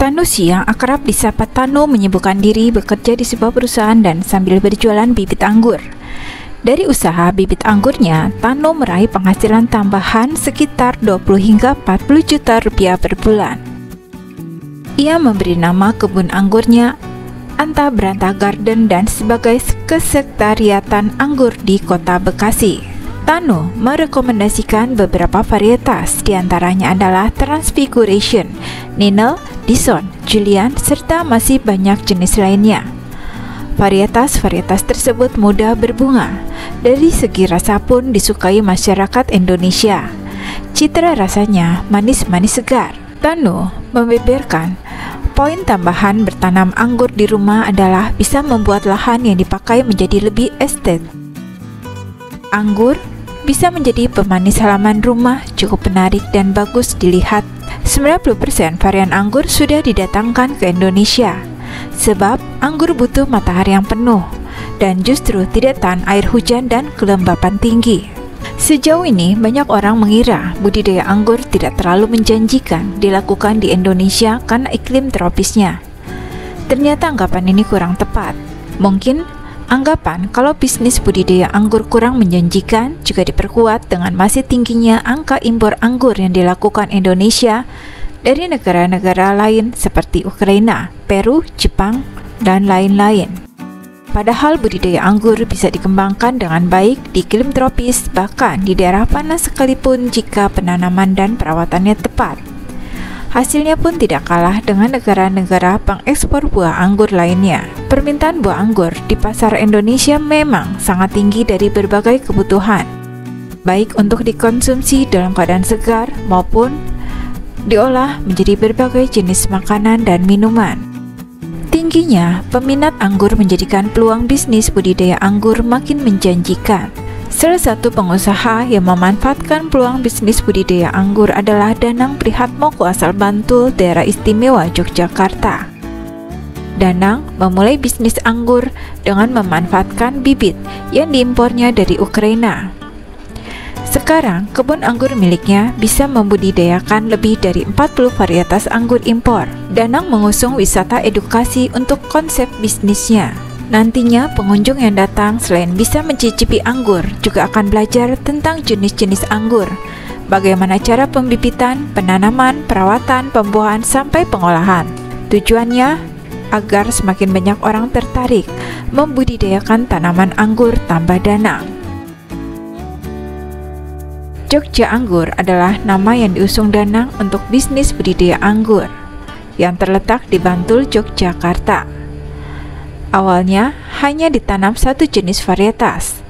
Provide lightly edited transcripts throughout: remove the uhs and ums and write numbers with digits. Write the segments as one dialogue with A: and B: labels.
A: Tanusi yang akrab disapa Tano menyibukkan diri bekerja di sebuah perusahaan dan sambil berjualan bibit anggur. Dari usaha bibit anggurnya, Tano meraih penghasilan tambahan sekitar 20 hingga 40 juta rupiah per bulan. Ia memberi nama kebun anggurnya Anta Branta Garden dan sebagai kesekretariatan anggur di kota Bekasi. Tano merekomendasikan beberapa varietas, diantaranya adalah Transfiguration, Ninel, Dison, Julian, serta masih banyak jenis lainnya. Varietas-varietas tersebut mudah berbunga. Dari segi rasa pun disukai masyarakat Indonesia. Citra rasanya manis-manis segar. Tano membeberkan, poin tambahan bertanam anggur di rumah adalah bisa membuat lahan yang dipakai menjadi lebih estetik. Anggur bisa menjadi pemanis halaman rumah, cukup menarik dan bagus dilihat. 90% varian anggur sudah didatangkan ke Indonesia, sebab anggur butuh matahari yang penuh dan justru tidak tahan air hujan dan kelembapan tinggi. Sejauh ini banyak orang mengira budidaya anggur tidak terlalu menjanjikan dilakukan di Indonesia karena iklim tropisnya. Ternyata anggapan ini kurang tepat. Mungkin anggapan kalau bisnis budidaya anggur kurang menjanjikan juga diperkuat dengan masih tingginya angka impor anggur yang dilakukan Indonesia dari negara-negara lain seperti Ukraina, Peru, Jepang, dan lain-lain. Padahal budidaya anggur bisa dikembangkan dengan baik di iklim tropis, bahkan di daerah panas sekalipun jika penanaman dan perawatannya tepat. Hasilnya pun tidak kalah dengan negara-negara pengekspor buah anggur lainnya. Permintaan buah anggur di pasar Indonesia memang sangat tinggi dari berbagai kebutuhan, baik untuk dikonsumsi dalam keadaan segar maupun diolah menjadi berbagai jenis makanan dan minuman. Tingginya peminat anggur menjadikan peluang bisnis budidaya anggur makin menjanjikan. Salah satu pengusaha yang memanfaatkan peluang bisnis budidaya anggur adalah Danang Prihatmoko asal Bantul, daerah istimewa Yogyakarta. Danang memulai bisnis anggur dengan memanfaatkan bibit yang diimpornya dari Ukraina. Sekarang, kebun anggur miliknya bisa membudidayakan lebih dari 40 varietas anggur impor. Danang mengusung wisata edukasi untuk konsep bisnisnya. Nantinya pengunjung yang datang selain bisa mencicipi anggur juga akan belajar tentang jenis-jenis anggur, bagaimana cara pembibitan, penanaman, perawatan, pembuahan, sampai pengolahan. Tujuannya agar semakin banyak orang tertarik membudidayakan tanaman anggur tambah Danang. Jogja Anggur adalah nama yang diusung Danang untuk bisnis budidaya anggur yang terletak di Bantul, Yogyakarta. Awalnya hanya ditanam satu jenis varietas,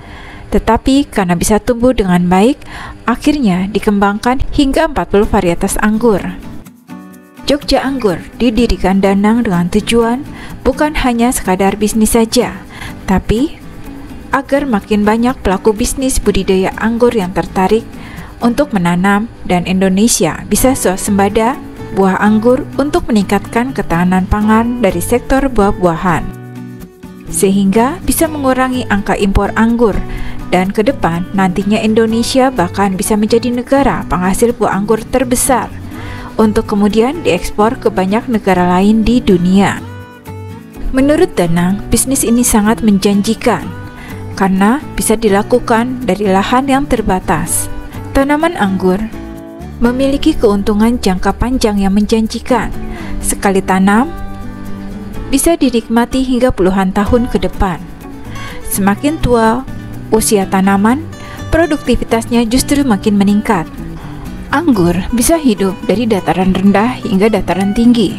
A: tetapi karena bisa tumbuh dengan baik, akhirnya dikembangkan hingga 40 varietas anggur. Jogja Anggur didirikan Danang dengan tujuan bukan hanya sekadar bisnis saja, tapi agar makin banyak pelaku bisnis budidaya anggur yang tertarik untuk menanam dan Indonesia bisa swasembada buah anggur untuk meningkatkan ketahanan pangan dari sektor buah-buahan, sehingga bisa mengurangi angka impor anggur dan ke depan nantinya Indonesia bahkan bisa menjadi negara penghasil buah anggur terbesar untuk kemudian diekspor ke banyak negara lain di dunia. Menurut Danang, bisnis ini sangat menjanjikan karena bisa dilakukan dari lahan yang terbatas. Tanaman anggur memiliki keuntungan jangka panjang yang menjanjikan. Sekali tanam bisa dinikmati hingga puluhan tahun ke depan. Semakin tua usia tanaman, produktivitasnya justru makin meningkat. Anggur bisa hidup dari dataran rendah hingga dataran tinggi.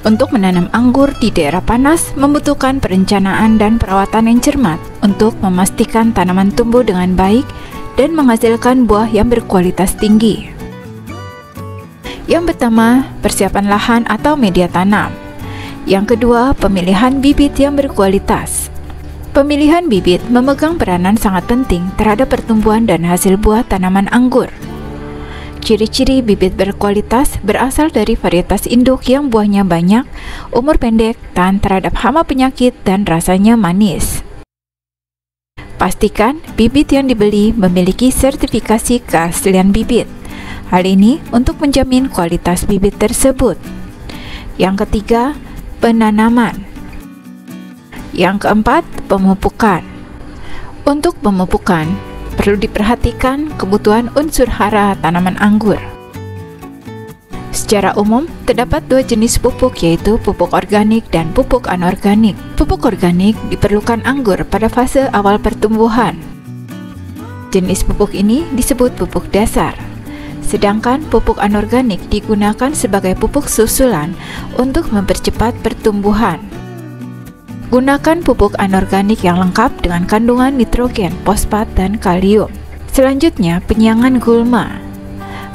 A: Untuk menanam anggur di daerah panas membutuhkan perencanaan dan perawatan yang cermat untuk memastikan tanaman tumbuh dengan baik dan menghasilkan buah yang berkualitas tinggi. Yang pertama, persiapan lahan atau media tanam. Yang kedua, pemilihan bibit yang berkualitas. Pemilihan bibit memegang peranan sangat penting terhadap pertumbuhan dan hasil buah tanaman anggur. Ciri-ciri bibit berkualitas berasal dari varietas induk yang buahnya banyak, umur pendek, tahan terhadap hama penyakit, dan rasanya manis. Pastikan bibit yang dibeli memiliki sertifikasi keaslian bibit. Hal ini untuk menjamin kualitas bibit tersebut. Yang ketiga, penanaman. Yang keempat, pemupukan. Untuk pemupukan, perlu diperhatikan kebutuhan unsur hara tanaman anggur. Secara umum, terdapat dua jenis pupuk, yaitu pupuk organik dan pupuk anorganik. Pupuk organik diperlukan anggur pada fase awal pertumbuhan. Jenis pupuk ini disebut pupuk dasar. Sedangkan pupuk anorganik digunakan sebagai pupuk susulan untuk mempercepat pertumbuhan. Gunakan pupuk anorganik yang lengkap dengan kandungan nitrogen, fosfat, dan kalium. Selanjutnya, penyiangan gulma.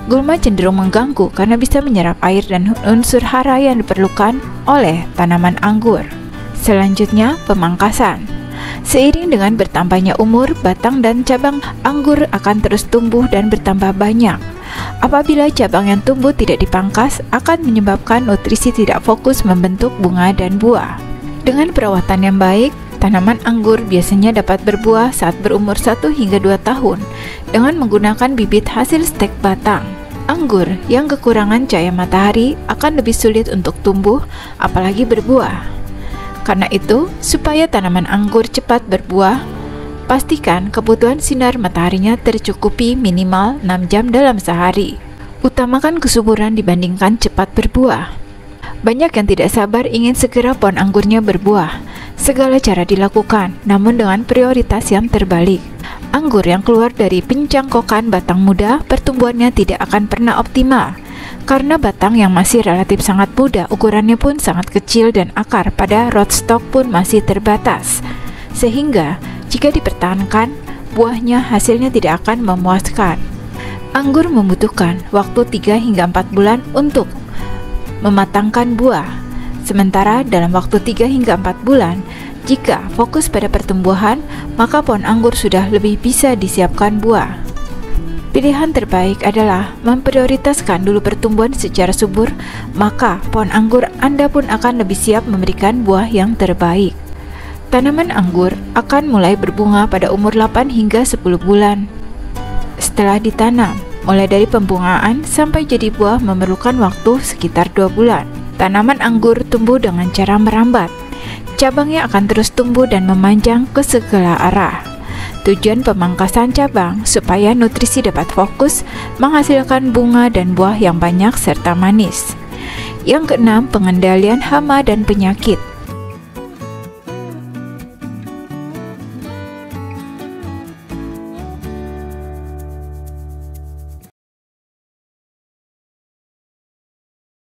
A: Gulma cenderung mengganggu karena bisa menyerap air dan unsur hara yang diperlukan oleh tanaman anggur. Selanjutnya, pemangkasan. Seiring dengan bertambahnya umur, batang dan cabang anggur akan terus tumbuh dan bertambah banyak. Apabila cabang yang tumbuh tidak dipangkas, akan menyebabkan nutrisi tidak fokus membentuk bunga dan buah. Dengan perawatan yang baik, tanaman anggur biasanya dapat berbuah saat berumur 1 hingga 2 tahun dengan menggunakan bibit hasil stek batang. Anggur yang kekurangan cahaya matahari akan lebih sulit untuk tumbuh, apalagi berbuah. Karena itu, supaya tanaman anggur cepat berbuah, pastikan kebutuhan sinar mataharinya tercukupi minimal 6 jam dalam sehari. Utamakan kesuburan dibandingkan cepat berbuah. Banyak yang tidak sabar ingin segera pohon anggurnya berbuah. Segala cara dilakukan, namun dengan prioritas yang terbalik. Anggur yang keluar dari pencangkokan batang muda, pertumbuhannya tidak akan pernah optimal. Karena batang yang masih relatif sangat muda, ukurannya pun sangat kecil dan akar pada rootstock pun masih terbatas. Sehingga, jika dipertahankan, buahnya hasilnya tidak akan memuaskan. Anggur membutuhkan waktu 3 hingga 4 bulan untuk mematangkan buah. Sementara dalam waktu 3 hingga 4 bulan, jika fokus pada pertumbuhan, maka pohon anggur sudah lebih bisa disiapkan buah. Pilihan terbaik adalah memprioritaskan dulu pertumbuhan secara subur, maka pohon anggur Anda pun akan lebih siap memberikan buah yang terbaik. Tanaman anggur akan mulai berbunga pada umur 8 hingga 10 bulan. Setelah ditanam, mulai dari pembungaan sampai jadi buah memerlukan waktu sekitar 2 bulan. Tanaman anggur tumbuh dengan cara merambat. Cabangnya akan terus tumbuh dan memanjang ke segala arah. Tujuan pemangkasan cabang supaya nutrisi dapat fokus menghasilkan bunga dan buah yang banyak serta manis. Yang keenam, pengendalian hama dan penyakit.